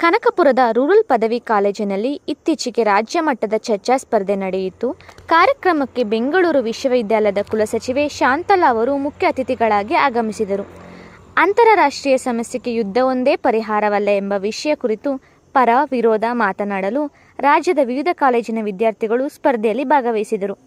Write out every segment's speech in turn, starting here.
ಕನಕಪುರದ rural ಪದವಿ ಕಾಲೇಜಿನಲ್ಲಿ ಇತ್ತೀಚೆಗೆ ರಾಜ್ಯ ಮಟ್ಟದ ಚರ್ಚಾ ಸ್ಪರ್ಧೆ ನಡೆಯಿತು. ಕಾರ್ಯಕ್ರಮಕ್ಕೆ ಬೆಂಗಳೂರು ವಿಶ್ವವಿದ್ಯಾಲಯದ ಕುಲಸಚಿವೆ ಶಾಂತಲಾ ಅವರು ಮುಖ್ಯ ಅತಿಥಿಗಳಾಗಿ ಆಗಮಿಸಿದರು. ಅಂತಾರಾಷ್ಟ್ರೀಯ ಸಮಸ್ಯೆಗೆ ಯುದ್ಧವೊಂದೇ ಪರಿಹಾರವಲ್ಲ ಎಂಬ ವಿಷಯ ಕುರಿತು ಪರ ವಿರೋಧ ಮಾತನಾಡಲು ರಾಜ್ಯದ ವಿವಿಧ ಕಾಲೇಜಿನ ವಿದ್ಯಾರ್ಥಿಗಳು ಸ್ಪರ್ಧೆಯಲ್ಲಿ ಭಾಗವಹಿಸಿದರು.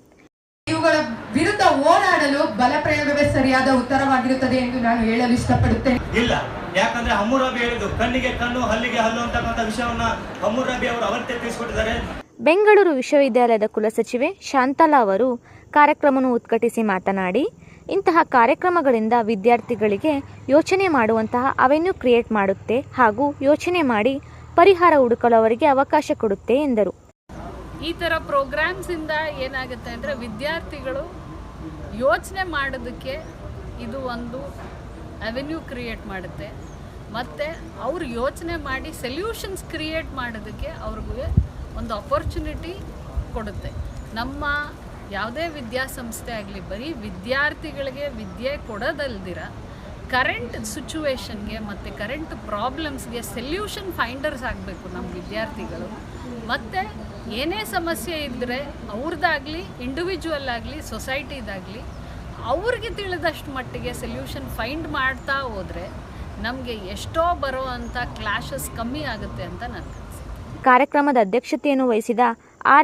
ಇವುಗಳ ವಿರುದ್ಧ ಹೋರಾಡಲು ಬಲ ಪ್ರಯೋಗವೇ ಸರಿಯಾದ ಉತ್ತರವಾಗಿರುತ್ತದೆ ಎಂದು ನಾನು ಹೇಳಲು ಇಷ್ಟಪಡುತ್ತೇನೆ. ಇಲ್ಲ, ಯಾಕಂದ್ರೆ ಹಮ್ಮುರಾಬಿ ಹೇಳಿದ್ದು ಕಣ್ಣಿಗೆ ಕಣ್ಣು ಹಲ್ಲಿಗೆ ಹಲ್ಲು ಅಂತಕ್ಕಂಥ ವಿಷಯವನ್ನ ಹಮ್ಮುರಾಬಿ ಅವರು ಅವತ್ತೇ ತಿಳಿಸಿಕೊಟ್ಟಿದ್ದಾರೆ. ಬೆಂಗಳೂರು ವಿಶ್ವವಿದ್ಯಾಲಯದ ಕುಲಸಚಿವೆ ಶಾಂತಲಾ ಅವರು ಕಾರ್ಯಕ್ರಮವನ್ನು ಉದ್ಘಾಟಿಸಿ ಮಾತನಾಡಿ, ಇಂತಹ ಕಾರ್ಯಕ್ರಮಗಳಿಂದ ವಿದ್ಯಾರ್ಥಿಗಳಿಗೆ ಯೋಚನೆ ಮಾಡುವಂತಹ ಅವೆನ್ಯೂ ಕ್ರಿಯೇಟ್ ಮಾಡುತ್ತೆ ಹಾಗೂ ಯೋಚನೆ ಮಾಡಿ ಪರಿಹಾರ ಹುಡುಕಲು ಅವರಿಗೆ ಅವಕಾಶ ಕೊಡುತ್ತೆ ಎಂದರು. ಈ ಥರ ಪ್ರೋಗ್ರಾಮ್ಸಿಂದ ಏನಾಗುತ್ತೆ ಅಂದರೆ ವಿದ್ಯಾರ್ಥಿಗಳು ಯೋಚನೆ ಮಾಡೋದಕ್ಕೆ ಇದು ಒಂದು ಅವೆನ್ಯೂ ಕ್ರಿಯೇಟ್ ಮಾಡುತ್ತೆ ಮತ್ತು ಅವರು ಯೋಚನೆ ಮಾಡಿ ಸೊಲ್ಯೂಷನ್ಸ್ ಕ್ರಿಯೇಟ್ ಮಾಡೋದಕ್ಕೆ ಅವ್ರಿಗೆ ಒಂದು ಅಪರ್ಚುನಿಟಿ ಕೊಡುತ್ತೆ. ನಮ್ಮ ಯಾವುದೇ ವಿದ್ಯಾಸಂಸ್ಥೆ ಆಗಲಿ ಬರೀ ವಿದ್ಯಾರ್ಥಿಗಳಿಗೆ ವಿದ್ಯೆ ಕೊಡೋದಲ್ದಿರ ಕರೆಂಟ್ ಸಿಚುವೇಶನ್ಗೆ ಮತ್ತು ಕರೆಂಟ್ ಪ್ರಾಬ್ಲಮ್ಸ್ಗೆ ಸೊಲ್ಯೂಷನ್ ಫೈಂಡರ್ಸ್ ಆಗಬೇಕು ನಮ್ಮ ವಿದ್ಯಾರ್ಥಿಗಳು. ಮತ್ತು ಏನೇ ಸಮಸ್ಯೆ ಇದ್ದರೆ ಅವ್ರದ್ದಾಗಲಿ ಇಂಡಿವಿಜುವಲ್ ಆಗಲಿ ಸೊಸೈಟಿದಾಗಲಿ ಅವ್ರಿಗೆ ತಿಳಿದಷ್ಟು ಮಟ್ಟಿಗೆ ಸೊಲ್ಯೂಷನ್ ಫೈಂಡ್ ಮಾಡ್ತಾ ಹೋದರೆ ನಮಗೆ ಎಷ್ಟೋ ಬರೋ ಅಂಥ ಕ್ಲಾಶಸ್ ಕಮ್ಮಿ ಆಗುತ್ತೆ ಅಂತ ನಾನು ಕಾರ್ಯಕ್ರಮದ ಅಧ್ಯಕ್ಷತೆಯನ್ನು ವಹಿಸಿದ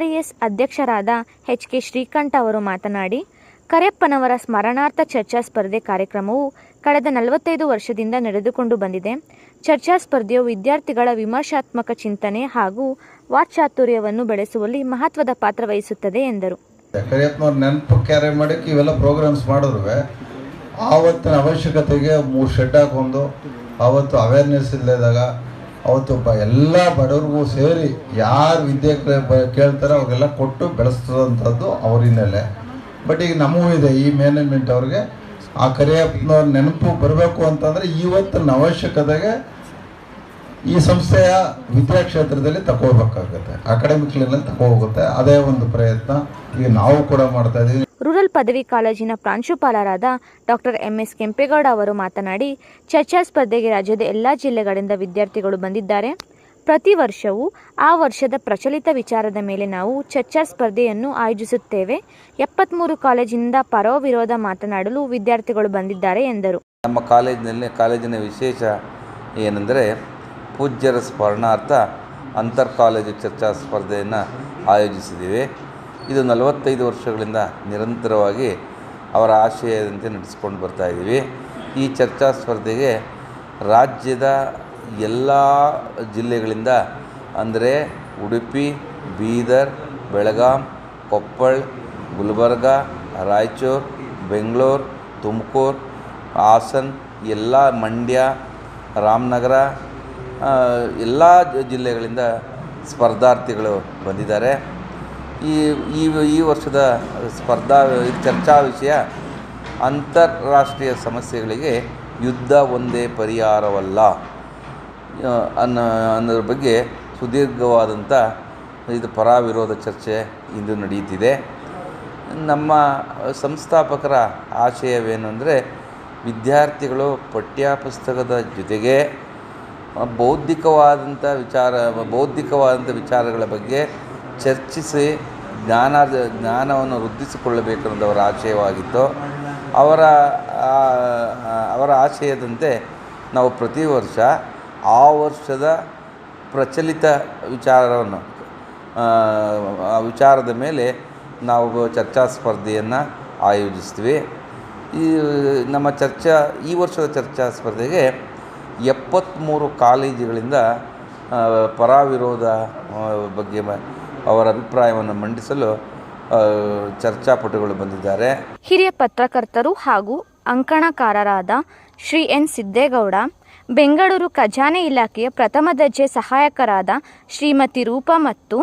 RES ಅಧ್ಯಕ್ಷರಾದ HK ಶ್ರೀಕಂಠ ಅವರು ಮಾತನಾಡಿ, ಕರೆಯಪ್ಪನವರ ಸ್ಮರಣಾರ್ಥ ಚರ್ಚಾ ಸ್ಪರ್ಧೆ ಕಾರ್ಯಕ್ರಮವು ಕಳೆದ 45 ವರ್ಷದಿಂದ ನಡೆದುಕೊಂಡು ಬಂದಿದೆ. ಚರ್ಚಾ ಸ್ಪರ್ಧೆಯು ವಿದ್ಯಾರ್ಥಿಗಳ ವಿಮರ್ಶಾತ್ಮಕ ಚಿಂತನೆ ಹಾಗೂ ವಾಕ್ಚಾತುರ್ಯವನ್ನು ಬೆಳೆಸುವಲ್ಲಿ ಮಹತ್ವದ ಪಾತ್ರ ವಹಿಸುತ್ತದೆ ಎಂದರು. ಕರಿಯಪ್ಪನವ್ರ ನೆನಪು ಕ್ಯಾರಿ ಮಾಡೋಕ್ಕೆ ಇವೆಲ್ಲ ಪ್ರೋಗ್ರಾಮ್ಸ್ ಮಾಡಿದ್ರು ಆವತ್ತಿನ ಅವಶ್ಯಕತೆಗೆ 3 ಶೆಡ್ ಹಾಕೊಂಡು ಆವತ್ತು ಅವೇರ್ನೆಸ್ ಇಲ್ಲದಾಗ ಅವತ್ತು ಎಲ್ಲ ಬಡವ್ರಿಗೂ ಸೇರಿ ಯಾರು ವಿದ್ಯೆ ಕೇಳ್ತಾರೆ ಅವ್ರಿಗೆಲ್ಲ ಕೊಟ್ಟು ಬೆಳೆಸ್ತದಂಥದ್ದು ಅವ್ರ ಹಿನ್ನೆಲೆ. ಬಟ್ ಈಗ ನಮಗೂ ಇದೆ ಈ ಮ್ಯಾನೇಜ್ಮೆಂಟ್ ಅವ್ರಿಗೆ ಆ ಕರಿಯಪ್ಪನವ್ರ ನೆನಪು ಬರಬೇಕು ಅಂತಂದರೆ ಇವತ್ತಿನ ಅವಶ್ಯಕತೆಗೆ ಈ ಸಂಸ್ಥೆಯ ವಿದ್ಯಾಕ್ಷೇತ್ರದಲ್ಲಿ ತಗೋಬೇಕಾಗುತ್ತೆ, ಅಕಾಡೆಮಿಕ್ ಲೆವೆಲ್ ತಗೋಗುತ್ತೆ. ಅದೇ ಒಂದು ಪ್ರಯತ್ನ ಈಗ ನಾವು ಕೂಡ ಮಾಡ್ತಾ ಇದ್ದೀವಿ. ರೂರಲ್ ಪದವಿ ಕಾಲೇಜಿನ ಪ್ರಾಂಶುಪಾಲರಾದ ಡಾಕ್ಟರ್ MS ಕೆಂಪೇಗೌಡ ಅವರು ಮಾತನಾಡಿ, ಚರ್ಚಾ ಸ್ಪರ್ಧೆಗೆ ರಾಜ್ಯದ ಎಲ್ಲ ಜಿಲ್ಲೆಗಳಿಂದ ವಿದ್ಯಾರ್ಥಿಗಳು ಬಂದಿದ್ದಾರೆ. ಪ್ರತಿ ವರ್ಷವೂ ಆ ವರ್ಷದ ಪ್ರಚಲಿತ ವಿಚಾರದ ಮೇಲೆ ನಾವು ಚರ್ಚಾ ಸ್ಪರ್ಧೆಯನ್ನು ಆಯೋಜಿಸುತ್ತೇವೆ. 73 ಕಾಲೇಜಿನಿಂದ ಪರೋ ವಿರೋಧ ಮಾತನಾಡಲು ವಿದ್ಯಾರ್ಥಿಗಳು ಬಂದಿದ್ದಾರೆ ಎಂದರು. ನಮ್ಮ ಕಾಲೇಜಿನ ವಿಶೇಷ ಏನೆಂದರೆ ಪೂಜ್ಯರ ಸ್ಮರಣಾರ್ಥ ಅಂತರ್ ಕಾಲೇಜು ಚರ್ಚಾ ಸ್ಪರ್ಧೆಯನ್ನು ಆಯೋಜಿಸಿದ್ದೀವಿ. ಇದು 45 ವರ್ಷಗಳಿಂದ ನಿರಂತರವಾಗಿ ಅವರ ಆಶಯದಂತೆ ನಡೆಸಿಕೊಂಡು ಬರ್ತಾಯಿದ್ದೀವಿ. ಈ ಚರ್ಚಾ ಸ್ಪರ್ಧೆಗೆ ರಾಜ್ಯದ ಎಲ್ಲ ಜಿಲ್ಲೆಗಳಿಂದ ಅಂದರೆ ಉಡುಪಿ, ಬೀದರ್, ಬೆಳಗಾಂ, ಕೊಪ್ಪಳ, ಗುಲ್ಬರ್ಗ, ರಾಯಚೂರು, ಬೆಂಗಳೂರು, ತುಮಕೂರು, ಹಾಸನ, ಎಲ್ಲ ಮಂಡ್ಯ, ರಾಮನಗರ ಎಲ್ಲ ಜಿಲ್ಲೆಗಳಿಂದ ಸ್ಪರ್ಧಾರ್ಥಿಗಳು ಬಂದಿದ್ದಾರೆ. ಈ ವರ್ಷದ ಚರ್ಚಾ ವಿಷಯ ಅಂತಾರಾಷ್ಟ್ರೀಯ ಯುದ್ಧ ಒಂದೇ ಪರಿಹಾರವಲ್ಲ ಅನ್ನೋದ್ರ ಬಗ್ಗೆ ಸುದೀರ್ಘವಾದಂಥ ಇದು ಪರ ವಿರೋಧ ಚರ್ಚೆ ಇಂದು ನಡೆಯುತ್ತಿದೆ. ನಮ್ಮ ಸಂಸ್ಥಾಪಕರ ಆಶಯವೇನು ಅಂದರೆ ವಿದ್ಯಾರ್ಥಿಗಳು ಪಠ್ಯಪುಸ್ತಕದ ಜೊತೆಗೆ ಬೌದ್ಧಿಕವಾದಂಥ ವಿಚಾರಗಳ ಬಗ್ಗೆ ಚರ್ಚಿಸಿ ಜ್ಞಾನವನ್ನು ವೃದ್ಧಿಸಿಕೊಳ್ಳಬೇಕು ಅನ್ನೋದವರ ಆಶಯವಾಗಿತ್ತು. ಅವರ ಆಶಯದಂತೆ ನಾವು ಪ್ರತಿ ವರ್ಷ ಆ ವರ್ಷದ ಪ್ರಚಲಿತ ವಿಚಾರದ ಮೇಲೆ ನಾವು ಚರ್ಚಾ ಸ್ಪರ್ಧೆಯನ್ನು ಆಯೋಜಿಸ್ತೀವಿ. ನಮ್ಮ ಈ ವರ್ಷದ ಚರ್ಚಾ ಸ್ಪರ್ಧೆಗೆ 73 ಕಾಲೇಜುಗಳಿಂದ ಪರ ವಿರೋಧ ಬಗ್ಗೆ ಅವರ ಅಭಿಪ್ರಾಯವನ್ನು ಮಂಡಿಸಲು ಚರ್ಚಾಪಟುಗಳು ಬಂದಿದ್ದಾರೆ. ಹಿರಿಯ ಪತ್ರಕರ್ತರು ಹಾಗೂ ಅಂಕಣಕಾರರಾದ ಶ್ರೀ N ಸಿದ್ದೇಗೌಡ, ಬೆಂಗಳೂರು ಖಜಾನೆ ಇಲಾಖೆಯ ಪ್ರಥಮ ದರ್ಜೆ ಸಹಾಯಕರಾದ ಶ್ರೀಮತಿ ರೂಪಾ ಮತ್ತು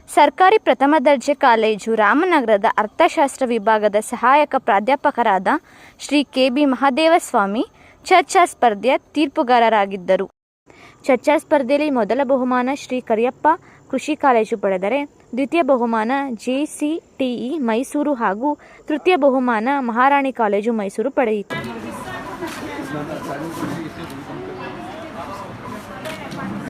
ಸರ್ಕಾರಿ ಪ್ರಥಮ ದರ್ಜೆ ಕಾಲೇಜು ರಾಮನಗರದ ಅರ್ಥಶಾಸ್ತ್ರ ವಿಭಾಗದ ಸಹಾಯಕ ಪ್ರಾಧ್ಯಾಪಕರಾದ ಶ್ರೀ KB ಮಹಾದೇವಸ್ವಾಮಿ ಚರ್ಚಾ ಸ್ಪರ್ಧೆಯ ತೀರ್ಪುಗಾರರಾಗಿದ್ದರು. ಚರ್ಚಾ ಸ್ಪರ್ಧೆಯಲ್ಲಿ ಮೊದಲ ಬಹುಮಾನ ಶ್ರೀ ಕರಿಯಪ್ಪ ಕೃಷಿ ಕಾಲೇಜು ಪಡೆದರೆ, ದ್ವಿತೀಯ ಬಹುಮಾನ JCTE ಮೈಸೂರು ಹಾಗೂ ತೃತೀಯ ಬಹುಮಾನ ಮಹಾರಾಣಿ ಕಾಲೇಜು ಮೈಸೂರು ಪಡೆಯಿತು.